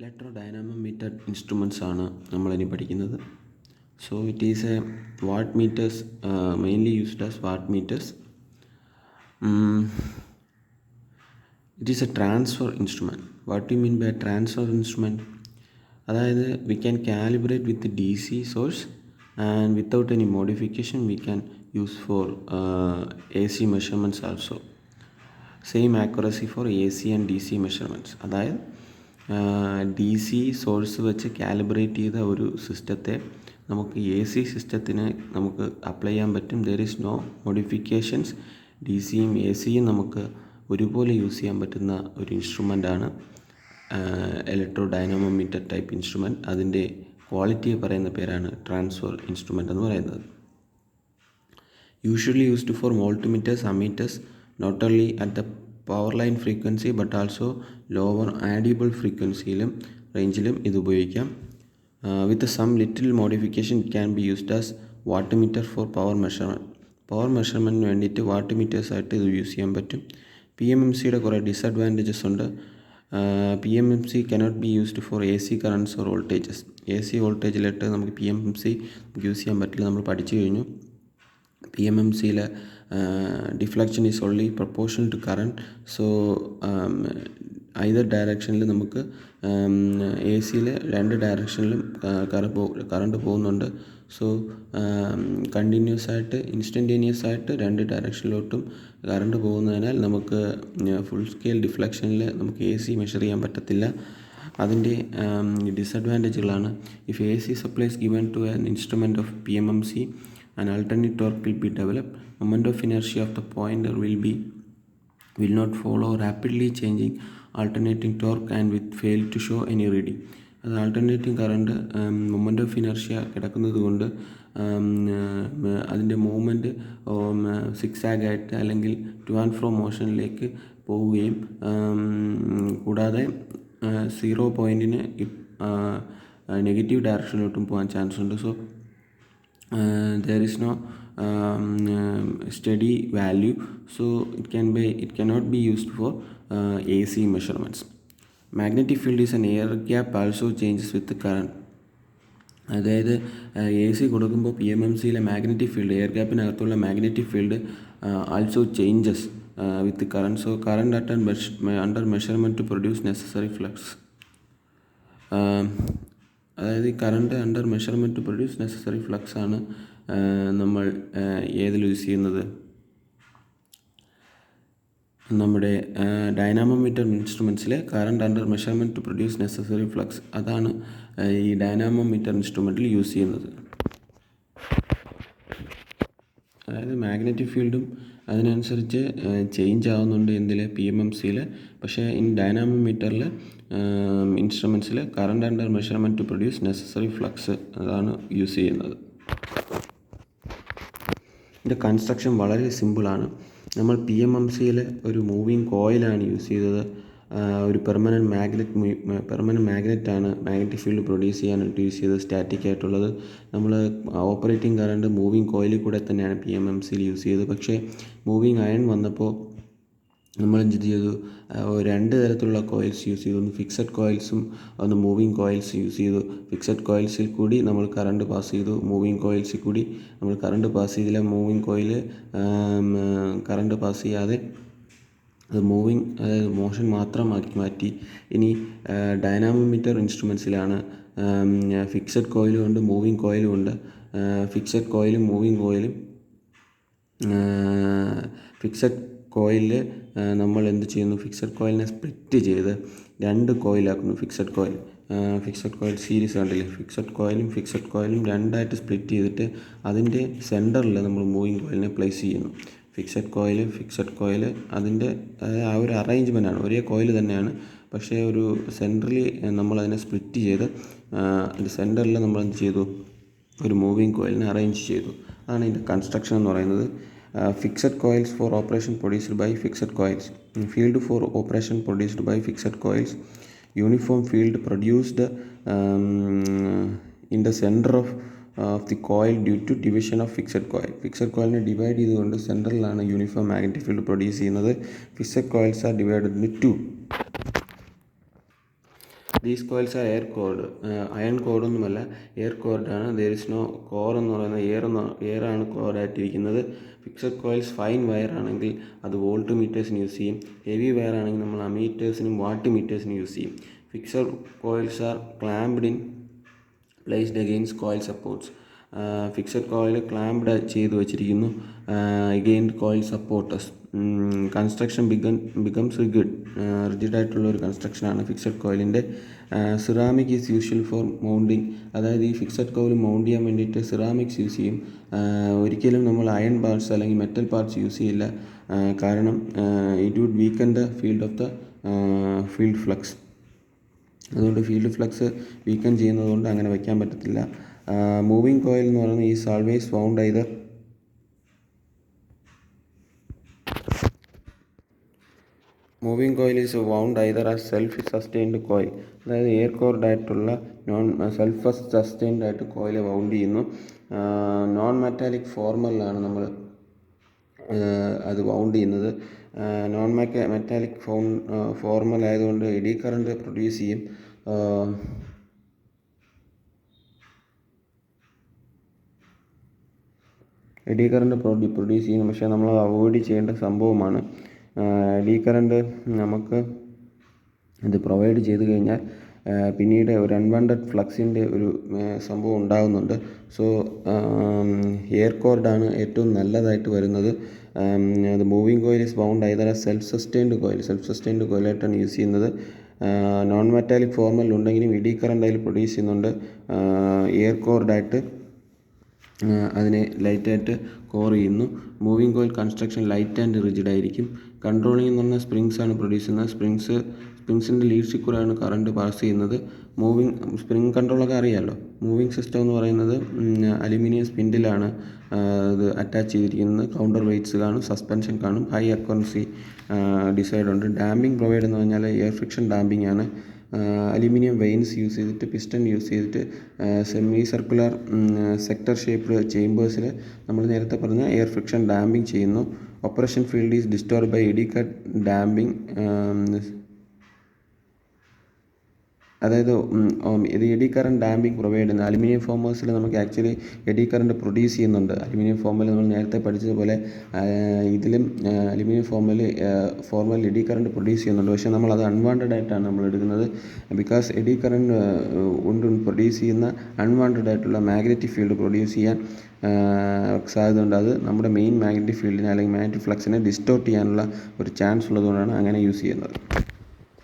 Electro dynamometer instruments ആണ് നമ്മളിനി പഠിക്കുന്നത്. So it is a watt meters, mainly used as watt meters. It is a transfer instrument. What you mean by transfer instrument? അതായത് we can calibrate with D C source and without any modification we can use for A C measurements also. Same accuracy for A C and D C measurements. അതായത് D C source വെച്ച് calibrate ചെയ്ത ഒരു സിസ്റ്റത്തെ നമുക്ക് A C സിസ്റ്റത്തിന് നമുക്ക് apply ചെയ്യാൻ പറ്റും. There is no modifications. D സിയും എ സിയും നമുക്ക് ഒരുപോലെ യൂസ് ചെയ്യാൻ പറ്റുന്ന ഒരു ഇൻസ്ട്രുമെൻ്റാണ് ഇലക്ട്രോ ഡൈനാമോമീറ്റർ ടൈപ്പ് ഇൻസ്ട്രുമെൻറ്റ്. അതിൻ്റെ ക്വാളിറ്റിയെ പറയുന്ന പേരാണ് ട്രാൻസ്ഫർ ഇൻസ്ട്രുമെൻ്റ് എന്ന് പറയുന്നത്. Usually used for voltmeters, ammeters, not only at the power line frequency but also lower audible ഫ്രീക്വൻസിയിലും റേഞ്ചിലും ഇത് ഉപയോഗിക്കാം. With some little modification it can be used as watt meter for power measurement. Power മെഷർമെൻറ്റിന് വേണ്ടിയിട്ട് വാട്ട് മീറ്റേഴ്സായിട്ട് ഇത് use ചെയ്യാൻ പറ്റും. പി എം എം സിയുടെ കുറേ ഡിസഡ്വാൻറ്റേജസ് ഉണ്ട്. P M M C cannot be used for A C currents or voltages. A C വോൾട്ടേജിലിട്ട് നമുക്ക് P M M C use ചെയ്യാൻ പറ്റില്ല. നമ്മൾ പഠിച്ചു കഴിഞ്ഞു. പി എം എം സിയിൽ deflection is only proportional to current. So either ഡയറക്ഷനിൽ നമുക്ക് എ സിയിൽ രണ്ട് ഡയറക്ഷനിലും കറണ്ട് പോകുന്നുണ്ട്. സോ കണ്ടിന്യൂസ് ആയിട്ട് ഇൻസ്റ്റൻറ്റേനിയസ് ആയിട്ട് രണ്ട് ഡയറക്ഷനിലോട്ടും കറണ്ട് പോകുന്നതിനാൽ നമുക്ക് ഫുൾ സ്കെയിൽ ഡിഫ്ലക്ഷനിൽ നമുക്ക് എ സി മെഷർ ചെയ്യാൻ പറ്റത്തില്ല. അതിൻ്റെ ഡിസഡ്വാൻറ്റേജുകളാണ്: if A C supplies given to an instrument of P M M C, an alternate torque will be developed. Moment of inertia of the pointer will not follow rapidly changing alternating torque and will fail to show any reading. അത് alternating current moment of inertia കിടക്കുന്നത് കൊണ്ട് അതിൻ്റെ movement സിക്സാഗായിട്ട് അല്ലെങ്കിൽ two and fro മോഷനിലേക്ക് പോവുകയും കൂടാതെ 0 പോയിൻറ്റിന് negative ഡയറക്ഷനിലോട്ടും പോകാൻ chance ഉണ്ട്. So there is no steady value, so it cannot be used for AC measurements. Magnetic field is an air gap also changes with the current. അതായത് A C കൊടുക്കുമ്പോൾ P M M സിയിലെ magnetic field, air ഗ്യാപ്പിനകത്തുള്ള magnetic field also changes with current. So current under measurement to produce necessary flux. അതായത് ഈ current under measurement to produce necessary flux ആണ് നമ്മൾ ഏതിൽ use ചെയ്യുന്നത്? നമ്മുടെ ഡൈനാമോമീറ്റർ ഇൻസ്ട്രുമെൻറ്റ്സിൽ current under measurement to produce necessary flux, അതാണ് ഈ ഡൈനാമോമീറ്റർ ഇൻസ്ട്രുമെൻറ്റിൽ യൂസ് ചെയ്യുന്നത്. അതായത് മാഗ്നറ്റിക് ഫീൽഡും അതിനനുസരിച്ച് ചേഞ്ച് ആവുന്നുണ്ട് എന്തിൽ? പി എം എം സിയിൽ. പക്ഷേ ഇൻ ഡൈനാമോമീറ്ററിൽ ഇൻസ്ട്രുമെൻറ്റ്സിൽ current under measurement to produce necessary flux അതാണ് യൂസ് ചെയ്യുന്നത്. ഇതിൻ്റെ കൺസ്ട്രക്ഷൻ വളരെ സിമ്പിളാണ്. നമ്മൾ പി എം എം സിയിൽ ഒരു മൂവിങ് കോയിലാണ് യൂസ് ചെയ്തത്. ഒരു പെർമനൻറ്റ് മാഗ്നറ്റാണ് മാഗ്നറ്റിക് ഫീൽഡ് പ്രൊഡ്യൂസ് ചെയ്യാനായിട്ട് യൂസ് ചെയ്തത്, സ്റ്റാറ്റിക് ആയിട്ടുള്ളത്. നമ്മൾ ഓപ്പറേറ്റിംഗ് കറണ്ട് മൂവിങ് കോയിലിൽ കൂടെ തന്നെയാണ് പി എം എം സിയിൽ യൂസ് ചെയ്തത്. പക്ഷേ മൂവിങ് അയൺ വന്നപ്പോൾ നമ്മൾ എന്ത് ചെയ്തു? രണ്ട് തരത്തിലുള്ള കോയിൽസ് യൂസ് ചെയ്തു. ഒന്ന് ഫിക്സഡ് കോയിൽസും ഒന്ന് മൂവിങ് കോയിൽസ് യൂസ് ചെയ്തു. ഫിക്സഡ് കോയിൽസിൽ കൂടി നമ്മൾ കറണ്ട് പാസ് ചെയ്തു, മൂവിങ് കോയിൽസിൽ കൂടി നമ്മൾ കറണ്ട് പാസ് ചെയ്തില്ല. മൂവിങ് കോയിൽ കറണ്ട് പാസ് ചെയ്യാതെ അത് മൂവിങ്, അതായത് മോഷൻ മാത്രമാക്കി മാറ്റി. ഇനി ഡൈനാമോമീറ്റർ ഇൻസ്ട്രുമെൻറ്റ്സിലാണ് ഫിക്സഡ് കോയിലും ഉണ്ട്, മൂവിങ് കോയിലും ഉണ്ട്. ഫിക്സഡ് കോയിലും മൂവിങ് കോയിലും, ഫിക്സഡ് കോയിലിൽ നമ്മൾ എന്ത് ചെയ്യുന്നു? ഫിക്സഡ് കോയിലിനെ സ്പ്ലിറ്റ് ചെയ്ത് രണ്ട് കോയിലാക്കുന്നു. ഫിക്സഡ് കോയിൽ സീരീസ് കണ്ടില്ലേ? ഫിക്സഡ് കോയിലും രണ്ടായിട്ട് സ്പ്ലിറ്റ് ചെയ്തിട്ട് അതിൻ്റെ സെൻറ്ററിൽ നമ്മൾ മൂവിങ് കോയിലിനെ പ്ലേസ് ചെയ്യുന്നു. ഫിക്സഡ് കോയിൽ അതിൻ്റെ ആ ഒരു അറേഞ്ച്മെൻറ്റാണ്, ഒരേ കോയിൽ തന്നെയാണ്. പക്ഷേ ഒരു സെൻറ്ററിൽ നമ്മളതിനെ സ്പ്ലിറ്റ് ചെയ്ത് അതിൻ്റെ സെൻറ്ററിൽ നമ്മൾ എന്ത് ചെയ്തു? ഒരു മൂവിങ് കോയിലിനെ അറേഞ്ച് ചെയ്തു. അതാണ് ഇതിൻ്റെ കൺസ്ട്രക്ഷൻ എന്ന് പറയുന്നത്. Fixed coils for operation produced by fixed coils. Field for operation produced by fixed coils. Uniform field produced in the centre of the coil due to division of fixed coil. Fixed കോയിലിനെ divide ചെയ്തുകൊണ്ട് സെൻറ്ററിലാണ് uniform magnetic field produce ചെയ്യുന്നത്. Fixed coils are divided in two. These coils are air cored. Iron കോഡൊന്നുമല്ല, air കോർഡാണ്. There is no core എന്ന് പറയുന്നത് എയറാണ് കോഡായിട്ടിരിക്കുന്നത്. ഫിക്സഡ് കോയിൽസ് ഫൈൻ വയർ ആണെങ്കിൽ അത് വോൾട്ട് മീറ്റേഴ്സിന് യൂസ് ചെയ്യും. ഹെവി വയർ ആണെങ്കിൽ നമ്മൾ അമീറ്റേഴ്സിനും വാട്ട് മീറ്റേഴ്സിനും യൂസ് ചെയ്യും. Fixed coils are clamped in placed against coil supports. Fixed coil clamped ചെയ്ത് വെച്ചിരിക്കുന്നു against coil supporters. Construction becomes റിജിഡായിട്ടുള്ള ഒരു കൺസ്ട്രക്ഷനാണ് ഫിക്സഡ് കോയിലിൻ്റെ. Ceramic is usual for mounting. അതായത് ഈ ഫിക്സഡ് കോയിൽ മൗണ്ട് ചെയ്യാൻ വേണ്ടിയിട്ട് സിറാമിക്സ് യൂസ് ചെയ്യും. ഒരിക്കലും നമ്മൾ അയൺ പാർട്സ് അല്ലെങ്കിൽ മെറ്റൽ പാർട്സ് യൂസ് ചെയ്യില്ല. കാരണം it would weaken the field flux. അതുകൊണ്ട് ഫീൽഡ് ഫ്ലക്സ് വീക്കൻ ചെയ്യുന്നതുകൊണ്ട് അങ്ങനെ വയ്ക്കാൻ പറ്റത്തില്ല. മൂവിങ് കോയിൽ എന്ന് പറയുന്നത് is always wound either moving coil is wound either as self sustained coil. അതായത് എയർ കോർഡായിട്ടുള്ള സെൽഫ് സസ്റ്റെയിൻഡ് ആയിട്ട് കോയിൽ വൗണ്ട് ചെയ്യുന്നു. നോൺ മെറ്റാലിക് ഫോർമലിലാണ് നമ്മൾ അത് വൗണ്ട് ചെയ്യുന്നത്. നോൺ മെറ്റാലിക് ഫോർമൽ ആയതുകൊണ്ട് എഡി കറണ്ട് പ്രൊഡ്യൂസ് ചെയ്യും. എഡി കറണ്ട് പ്രൊഡ്യൂസ് ചെയ്യും. പക്ഷേ നമ്മൾ അവോയ്ഡ് ചെയ്യേണ്ട സംഭവമാണ്. എഡി കറണ്ട് നമുക്ക് ഇത് പ്രൊവൈഡ് ചെയ്ത് കഴിഞ്ഞാൽ പിന്നീട് ഒരു അൺവാണ്ടഡ് ഫ്ലക്സിൻ്റെ ഒരു സംഭവം ഉണ്ടാകുന്നുണ്ട്. സോ എയർ കോർഡാണ് ഏറ്റവും നല്ലതായിട്ട് വരുന്നത്. അത് moving coil is bound either as self sustained കോയിലായിട്ടാണ് യൂസ് ചെയ്യുന്നത്. നോൺ മെറ്റാലിക് ഫോർമൽ ഉണ്ടെങ്കിലും എഡി കറണ്ട് അതിൽ പ്രൊഡ്യൂസ് ചെയ്യുന്നുണ്ട്. എയർ കോർഡായിട്ട് അതിനെ ലൈറ്റായിട്ട് കോർ ചെയ്യുന്നു. Moving coil construction light and rigid ആയിരിക്കും. കൺട്രോളിംഗ് എന്ന് പറഞ്ഞാൽ സ്പ്രിങ്സാണ് പ്രൊഡ്യൂസ് ചെയ്യുന്നത്. സ്പ്രിങ്സിൻ്റെ ലീഡ്സിൽ കൂടെയാണ് കറണ്ട് പാസ് ചെയ്യുന്നത്. സ്പ്രിങ് കൺട്രോളൊക്കെ അറിയാമല്ലോ. മൂവിങ് സിസ്റ്റം എന്ന് പറയുന്നത് അലുമിനിയം സ്പിൻഡിലാണ് ഇത് അറ്റാച്ച് ചെയ്തിരിക്കുന്നത്. കൗണ്ടർ വെയ്റ്റ്സ് കാണും, സസ്പെൻഷൻ കാണും, ഹൈ അക്വറൻസി ഡിസൈഡ് ഉണ്ട്. ഡാമ്പിംഗ് പ്രൊവൈഡ് എന്ന് പറഞ്ഞാൽ എയർ ഫ്രിക്ഷൻ ഡാമ്പിംഗ് ആണ്. അലുമിനിയം വെയിൻസ് യൂസ് ചെയ്തിട്ട്, പിസ്റ്റൺ യൂസ് ചെയ്തിട്ട് സെമി സർക്കുലർ സെക്ടർ ഷേപ്ഡ് ചേമ്പേഴ്സിൽ നമ്മൾ നേരത്തെ പറഞ്ഞ എയർ ഫ്രിക്ഷൻ ഡാമ്പിംഗ് ചെയ്യുന്നു. Operation field is disturb by eddy cut damping. അതായത് ഇത് എഡി കറണ്ട് ഡാമ്പിംഗ് പ്രൊവൈഡ് ചെയ്യുന്ന അലുമിനിയം ഫോമേഴ്സിൽ നമുക്ക് ആക്ച്വലി എഡി കറണ്ട് പ്രൊഡ്യൂസ് ചെയ്യുന്നുണ്ട്. അലുമിനിയം ഫോമിൽ നമ്മൾ നേരത്തെ പഠിച്ചതുപോലെ ഇതിലും aluminium formal AD current produce ചെയ്യുന്നുണ്ട്. പക്ഷേ നമ്മളത് അൺവാണ്ടഡ് ആയിട്ടാണ് നമ്മൾ എടുക്കുന്നത്. ബിക്കോസ് എഡി കറണ്ട് കൊണ്ട് പ്രൊഡ്യൂസ് ചെയ്യുന്ന അൺവാണ്ടഡ് ആയിട്ടുള്ള മാഗ്നറ്റിക് ഫീൽഡ് പ്രൊഡ്യൂസ് ചെയ്യാൻ സാധ്യതയുണ്ട്. അത് നമ്മുടെ മെയിൻ മാഗ്നറ്റിക് ഫീൽഡിനെ അല്ലെങ്കിൽ മാഗ്നറ്റിക് ഫ്ലക്സിനെ ഡിസ്റ്റോർട്ട് ചെയ്യാനുള്ള ഒരു ചാൻസ് ഉള്ളതുകൊണ്ടാണ് അങ്ങനെ യൂസ് ചെയ്യുന്നത്.